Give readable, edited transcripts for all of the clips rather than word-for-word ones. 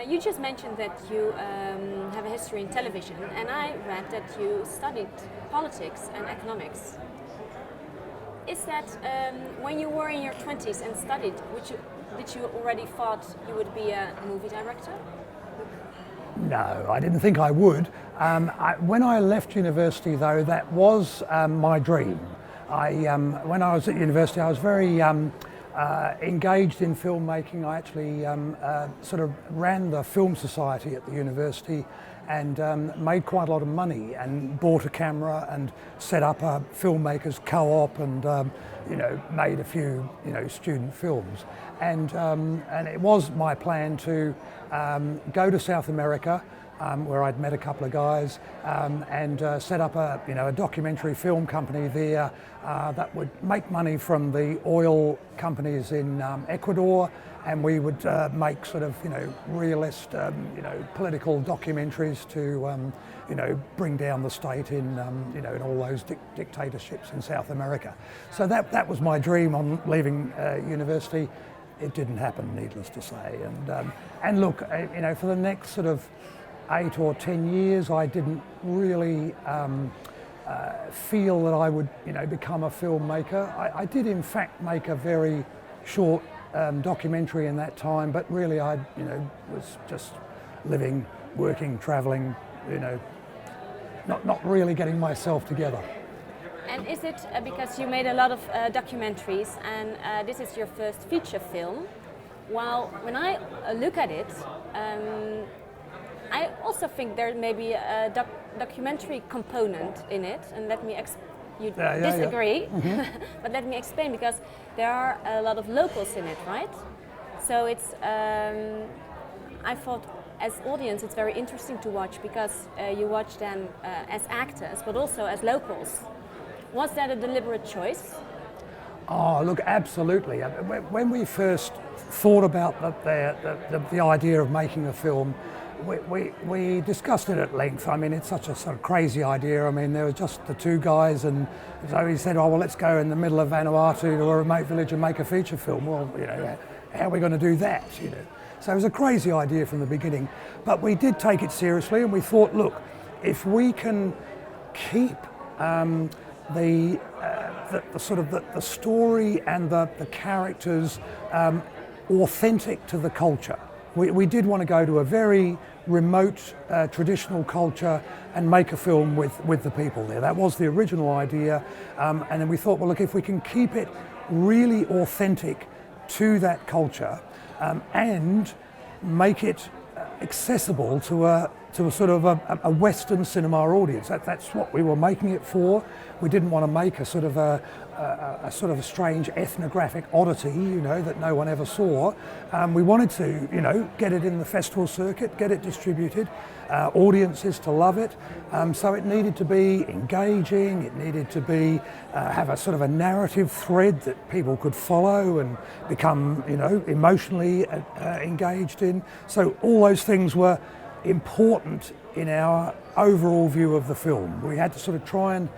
You just mentioned that you have a history in television, and I read that you studied politics and economics. Is that when you were in your 20s and studied, did you already thought you would be a movie director? No, I didn't think I would. When I left university, though, that was my dream. When I was at university, I was very engaged in filmmaking. I actually sort of ran the film society at the university and made quite a lot of money and bought a camera and set up a filmmakers co-op and made a few student films. And it was my plan to go to South America, where I'd met a couple of guys, and set up a documentary film company there that would make money from the oil companies in Ecuador, and we would make sort of realist political documentaries to bring down the state in in all those dictatorships in South America. So that was my dream on leaving university. It didn't happen, needless to say. And look, for the next sort of 8 or 10 years, I didn't really feel that I would, become a filmmaker. I did, in fact, make a very short documentary in that time, but really I, was just living, working, travelling, not really getting myself together. And is it because you made a lot of documentaries and this is your first feature film? Well, when I look at it, I also think there may be a documentary component in it, and let me disagree, yeah. Mm-hmm. But let me explain, because there are a lot of locals in it, right? So it's, I thought as audience it's very interesting to watch, because you watch them as actors, but also as locals. Was that a deliberate choice? Oh, look, absolutely. When we first thought about the idea of making a film, we discussed it at length. I mean, it's such a sort of crazy idea. I mean, there were just the two guys, and so he said, oh, well, let's go in the middle of Vanuatu to a remote village and make a feature film. Well, how are we going to do that, So it was a crazy idea from the beginning. But we did take it seriously, and we thought, look, if we can keep the story and the characters authentic to the culture. We did want to go to a very remote traditional culture and make a film with the people there. That was the original idea, and then we thought, well, look, if we can keep it really authentic to that culture and make it accessible to a sort of a Western cinema audience. That's what we were making it for. We didn't want to make a sort of a strange ethnographic oddity, that no one ever saw. We wanted to, get it in the festival circuit, get it distributed, audiences to love it. So it needed to be engaging. It needed to be have a sort of a narrative thread that people could follow and become, emotionally engaged in. So all those things were important in our overall view of the film. We had to sort of try and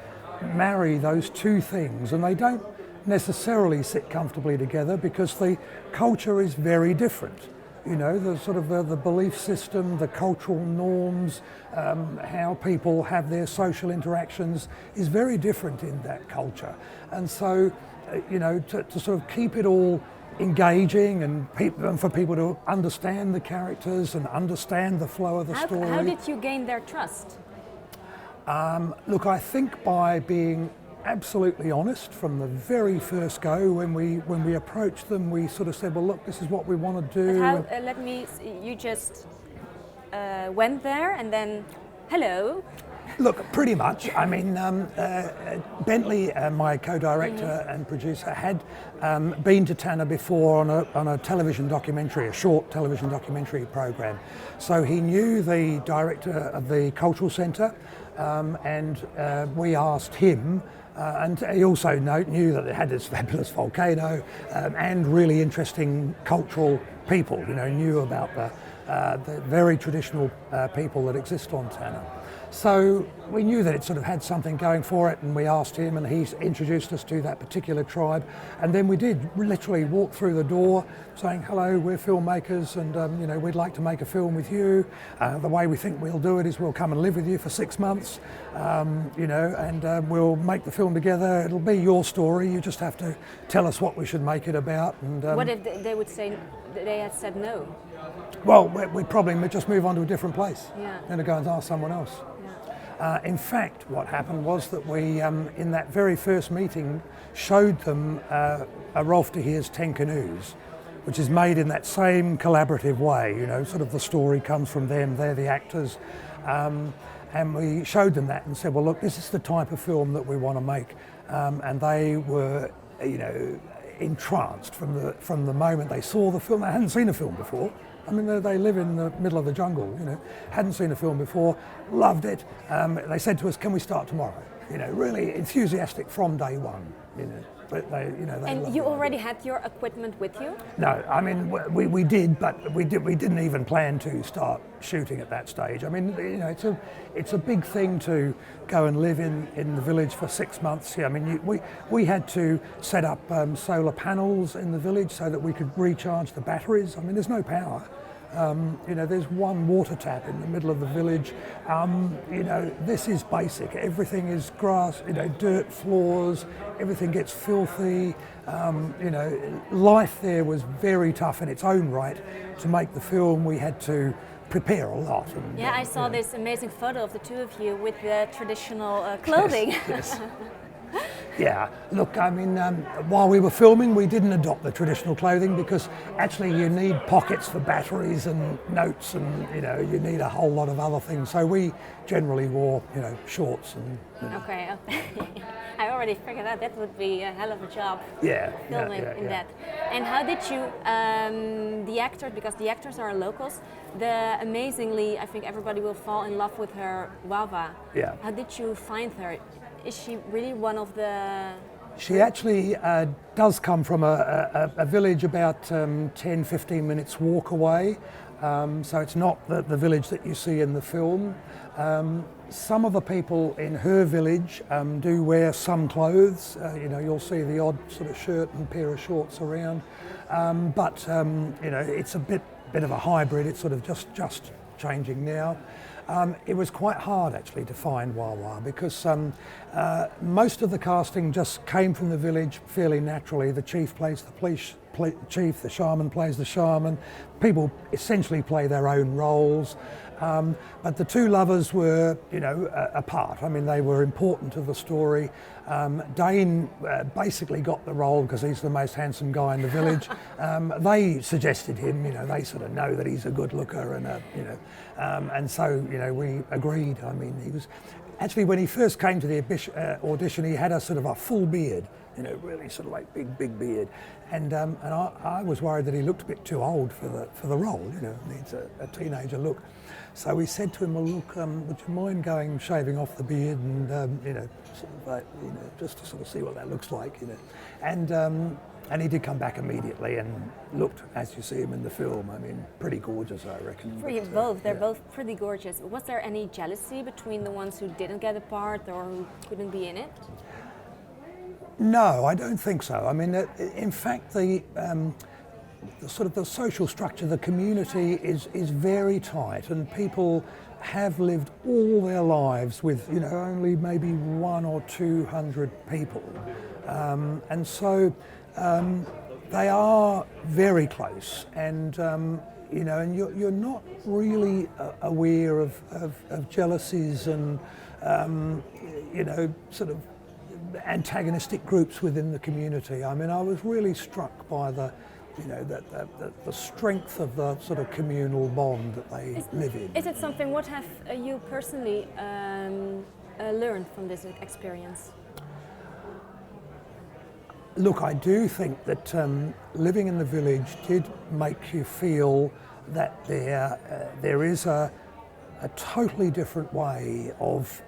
marry those two things, and they don't necessarily sit comfortably together because the culture is very different. The sort of the belief system, the cultural norms, how people have their social interactions is very different in that culture. And so, to sort of keep it all engaging and for people to understand the characters and understand the flow of the story. How did you gain their trust? Look, I think by being absolutely honest from the very first go. When we approached them, we sort of said, well, look, this is what we want to do. But you just went there and then, hello. Look, pretty much. I mean, Bentley, my co-director and producer, had been to Tanna before on a television documentary, a short television documentary program. So he knew the director of the cultural centre, and we asked him. And he also knew that it had this fabulous volcano and really interesting cultural people. Knew about the very traditional people that exist on Tanna. So we knew that it sort of had something going for it, and we asked him, and he introduced us to that particular tribe. And then we did literally walk through the door saying, hello, we're filmmakers, and you know, we'd like to make a film with you. The way we think we'll do it is we'll come and live with you for 6 months, you know, and we'll make the film together. It'll be your story. You just have to tell us what we should make it about. And what if they would say they had said no? Well, we'd probably just move on to a different place, yeah, and go and ask someone else. In fact, what happened was that we, in that very first meeting, showed them a Rolf de Heer's 10 Canoes, which is made in that same collaborative way, you know, sort of the story comes from them, they're the actors. And we showed them that and said, well, look, this is the type of film that we want to make. And they were, you know, entranced from the moment they saw the film. They hadn't seen a film before. I mean, they live in the middle of the jungle, you know, hadn't seen a film before, loved it. They said to us, can we start tomorrow? You know, really enthusiastic from day one, you know. But they, you know, and you already had your equipment with you? No, I mean, we did, but we didn't even plan to start shooting at that stage. I mean, you know, it's a big thing to go and live in the village for 6 months. Yeah, I mean, we had to set up solar panels in the village so that we could recharge the batteries. I mean, there's no power. You know, there's one water tap in the middle of the village. You know, this is basic. Everything is grass, you know, dirt floors, everything gets filthy. You know, life there was very tough in its own right. To make the film, we had to prepare a lot. And, yeah, I saw this amazing photo of the two of you with the traditional clothing. Yes. Yeah, look, I mean, while we were filming, we didn't adopt the traditional clothing because actually you need pockets for batteries and notes, and you know, you need a whole lot of other things. So we generally wore, you know, shorts and. You know. Okay, I already figured out that would be a hell of a job. Yeah, filming in that. And how did you, the actors, because the actors are locals, amazingly, I think everybody will fall in love with her Wawa. Yeah. How did you find her? Is she really one of the... She actually does come from a village about 10-15 minutes walk away, so it's not the village that you see in the film. Some of the people in her village do wear some clothes. You know, you'll see the odd sort of shirt and pair of shorts around, but you know, it's a bit of a hybrid. It's sort of just changing now. It was quite hard actually to find Wawa because most of the casting just came from the village fairly naturally. The chief plays the chief, the shaman plays the shaman. People essentially play their own roles. But the two lovers were, you know, apart. I mean, they were important to the story. Dane basically got the role because he's the most handsome guy in the village. They suggested him, you know, they sort of know that he's a good looker and, you know, and so, you know, we agreed. I mean, he was, actually when he first came to the audition, he had a sort of a full beard, you know, really sort of like big beard. And I was worried that he looked a bit too old for the role, you know, needs a teenager look. So we said to him, well, look, would you mind shaving off the beard and, you know, sort of like, you know, just to sort of see what that looks like, you know. And he did come back immediately and looked, as you see him in the film, I mean, pretty gorgeous, I reckon. They're both pretty gorgeous. Was there any jealousy between the ones who didn't get a part or who couldn't be in it? No, I don't think so. I mean, in fact, the sort of the social structure, the community is very tight, and people have lived all their lives with, you know, only maybe 100 or 200 people, and so they are very close, and you know, and you're not really aware of jealousies and you know, sort of antagonistic groups within the community. I mean, I was really struck by the, you know, the strength of the sort of communal bond that they live in. Is it something, what have you personally learned from this experience? Look, I do think that living in the village did make you feel that there is a totally different way of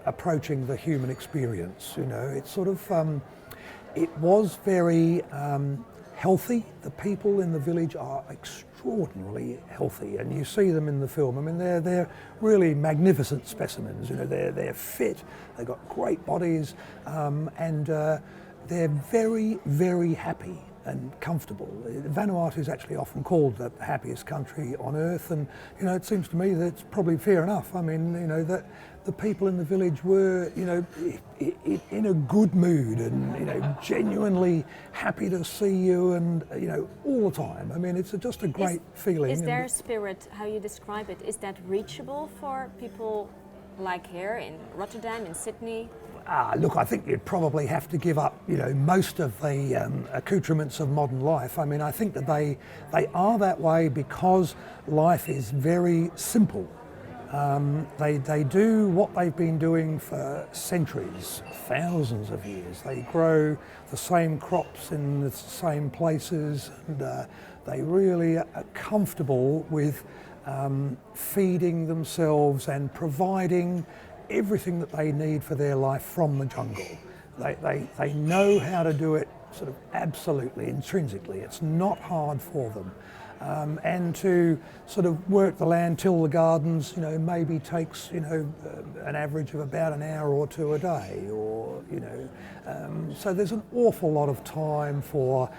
approaching the human experience. You know, it's sort of, it was very healthy. The people in the village are extremely extraordinarily healthy, and you see them in the film. I mean, they're really magnificent specimens. You know, they're fit, they've got great bodies, and they're very, very happy and comfortable. Vanuatu is actually often called the happiest country on earth, and you know, it seems to me that it's probably fair enough. I mean, you know, that the people in the village were, you know, in a good mood and, you know, genuinely happy to see you, and you know, all the time. I mean, it's just a great feeling. Is their spirit, how you describe it, is that reachable for people like here in Rotterdam, in Sydney? Look, I think you'd probably have to give up, you know, most of the accoutrements of modern life. I mean, I think that they are that way because life is very simple. They do what they've been doing for centuries, thousands of years. They grow the same crops in the same places, and they really are comfortable with feeding themselves and providing everything that they need for their life from the jungle. They know how to do it sort of absolutely, intrinsically. It's not hard for them. And to sort of work the land, till the gardens, you know, maybe takes, you know, an average of about an hour or two a day, or, you know, so there's an awful lot of time for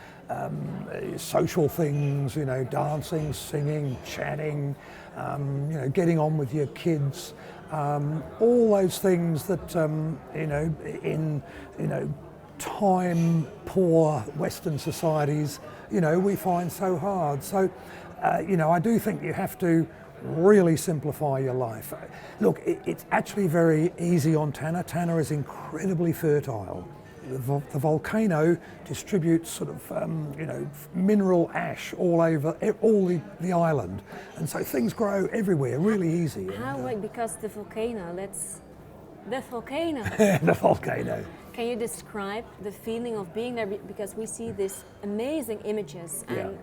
social things, you know, dancing, singing, chatting, you know, getting on with your kids, all those things that, you know, in, you know, time-poor Western societies, you know, we find so hard. So, you know, I do think you have to really simplify your life. Look, it's actually very easy on Tanna. Tanna is incredibly fertile. The volcano distributes sort of, you know, mineral ash all over all the island, and so things grow everywhere, really easy. How? Because the volcano. The volcano. The volcano. Can you describe the feeling of being there? Because we see these amazing images, and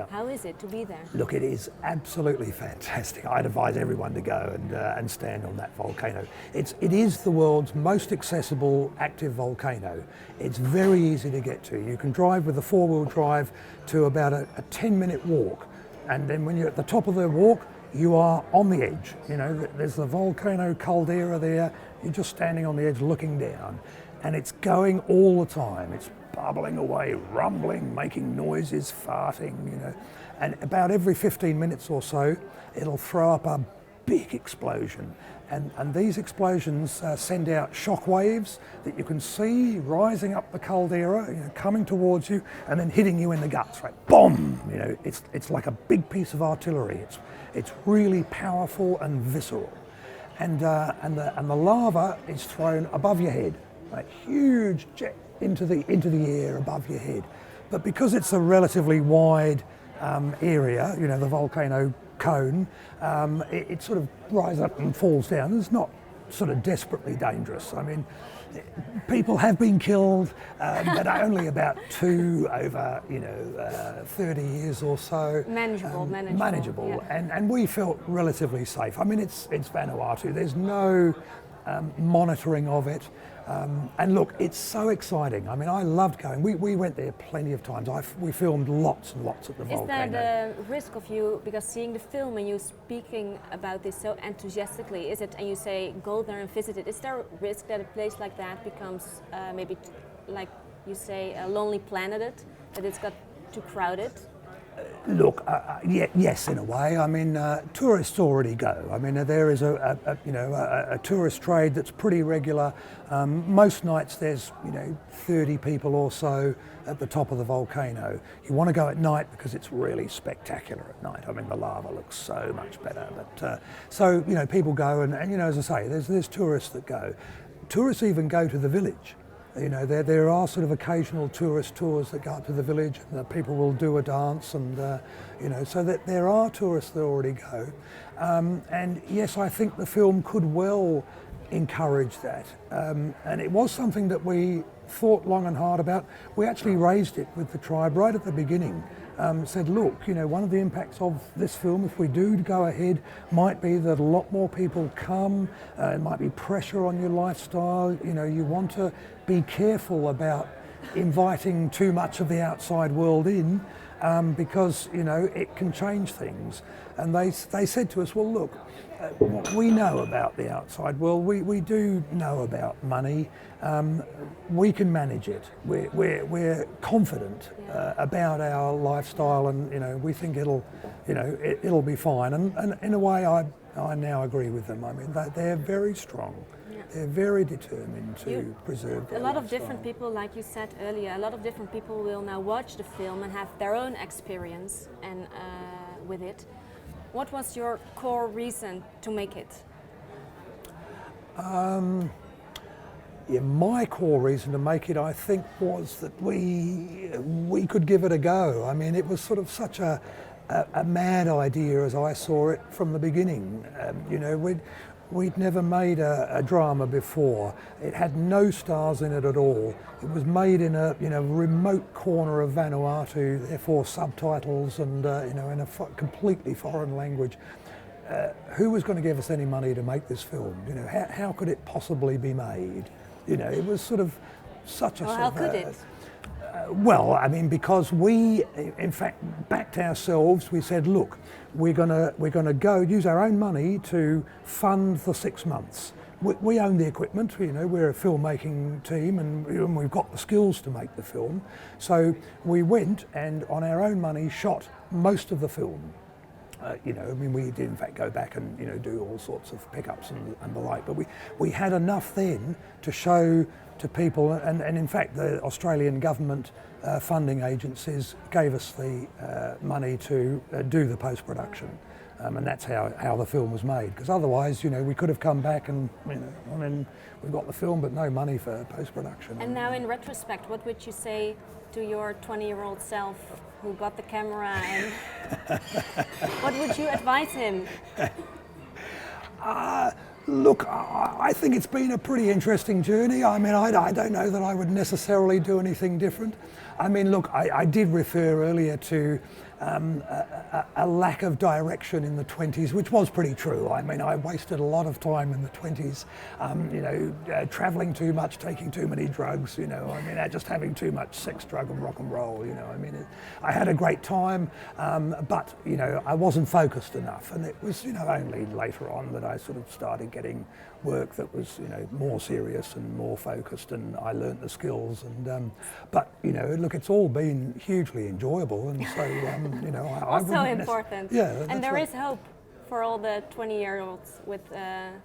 how is it to be there? Look, it is absolutely fantastic. I'd advise everyone to go and stand on that volcano. It is the world's most accessible active volcano. It's very easy to get to. You can drive with a four-wheel drive to about a 10-minute walk, and then when you're at the top of the walk, you are on the edge. You know, there's the volcano caldera there. You're just standing on the edge looking down. And it's going all the time. It's bubbling away, rumbling, making noises, farting, you know. And about every 15 minutes or so, it'll throw up a big explosion. And these explosions send out shock waves that you can see rising up the caldera, you know, coming towards you and then hitting you in the guts, right? Boom! You know, it's like a big piece of artillery. It's really powerful and visceral. And the lava is thrown above your head. A huge jet into the air above your head. But because it's a relatively wide area, you know, the volcano cone, it sort of rises up and falls down. It's not sort of desperately dangerous. I mean, people have been killed, but only about 2 over, you know, 30 years or so. Manageable. Yeah. And we felt relatively safe. I mean, it's Vanuatu. There's no monitoring of it. And look, it's so exciting. I mean, I loved going. We went there plenty of times. We filmed lots and lots at the volcano. Is there the risk of you, because seeing the film and you speaking about this so enthusiastically, is it, and you say go there and visit it, is there a risk that a place like that becomes maybe, like you say, a lonely planet, that it's got too crowded? Look, yes, in a way. I mean, tourists already go. I mean, there is a tourist trade that's pretty regular. Most nights there's 30 people or so at the top of the volcano. You want to go at night because it's really spectacular at night. I mean, the lava looks so much better. But so people go, and as I say, there's tourists that go. Tourists even go to the village. There are sort of occasional tourist tours that go up to the village, and the people will do a dance, and so that there are tourists that already go. And yes, I think the film could well encourage that. And it was something that we thought long and hard about. We actually raised it with the tribe right at the beginning. Said, look, one of the impacts of this film, if we do go ahead, might be that a lot more people come. It might be pressure on your lifestyle. You want to be careful about inviting too much of the outside world in. because it can change things. And they said to us, well, look, we know about the outside world. We do know about money. We can manage it. We're confident about our lifestyle, and we think it'll be fine. And in a way, I now agree with them. I mean, they're very strong. They're very determined to preserve their A lot lifestyle. of different people, like you said earlier, a lot of different people will now watch the film and have their own experience and with it. What was your core reason to make it? My core reason to make it, I think, was that we could give it a go. I mean, it was sort of such a mad idea as I saw it from the beginning. We'd never made a drama before. It had no stars in it at all. It was made in a remote corner of Vanuatu, therefore subtitles and in a completely foreign language. Who was going to give us any money to make this film? How could it possibly be made? It was sort of such a. Well, how could it? Well, I mean, because we, in fact, backed ourselves. We said, look, we're gonna go use our own money to fund the 6 months. We own the equipment. We're a filmmaking team, and we've got the skills to make the film. So we went and, on our own money, shot most of the film. We did in fact go back and do all sorts of pickups and the like, but we had enough then to show to people, and in fact the Australian government funding agencies gave us the money to do the post-production, and that's how the film was made, because otherwise we could have come back and we've got the film but no money for post-production. And now in retrospect, what would you say to your 20-year-old self who got the camera, and what would you advise him? Look, I think it's been a pretty interesting journey. I mean, I don't know that I would necessarily do anything different. I mean, look, I did refer earlier to a lack of direction in the 20s, which was pretty true. I mean, I wasted a lot of time in the 20s, traveling too much, taking too many drugs, just having too much sex, drug and rock and roll, I had a great time, but, I wasn't focused enough. And it was, only later on that I sort of started getting work that was, more serious and more focused, and I learnt the skills. And but look, it's all been hugely enjoyable, and so I also important. Yeah, and there is hope for all the 20-year-olds with.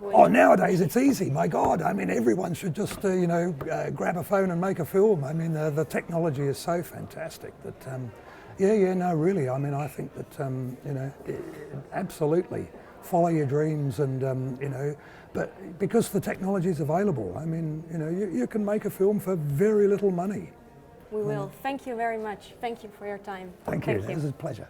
Nowadays it's easy. My God, I mean, everyone should just grab a phone and make a film. I mean, the technology is so fantastic that. Really. I mean, I think that absolutely follow your dreams, and but because the technology is available, I mean, you can make a film for very little money. We will. Thank you very much. Thank you for your time. Thank you. It was a pleasure.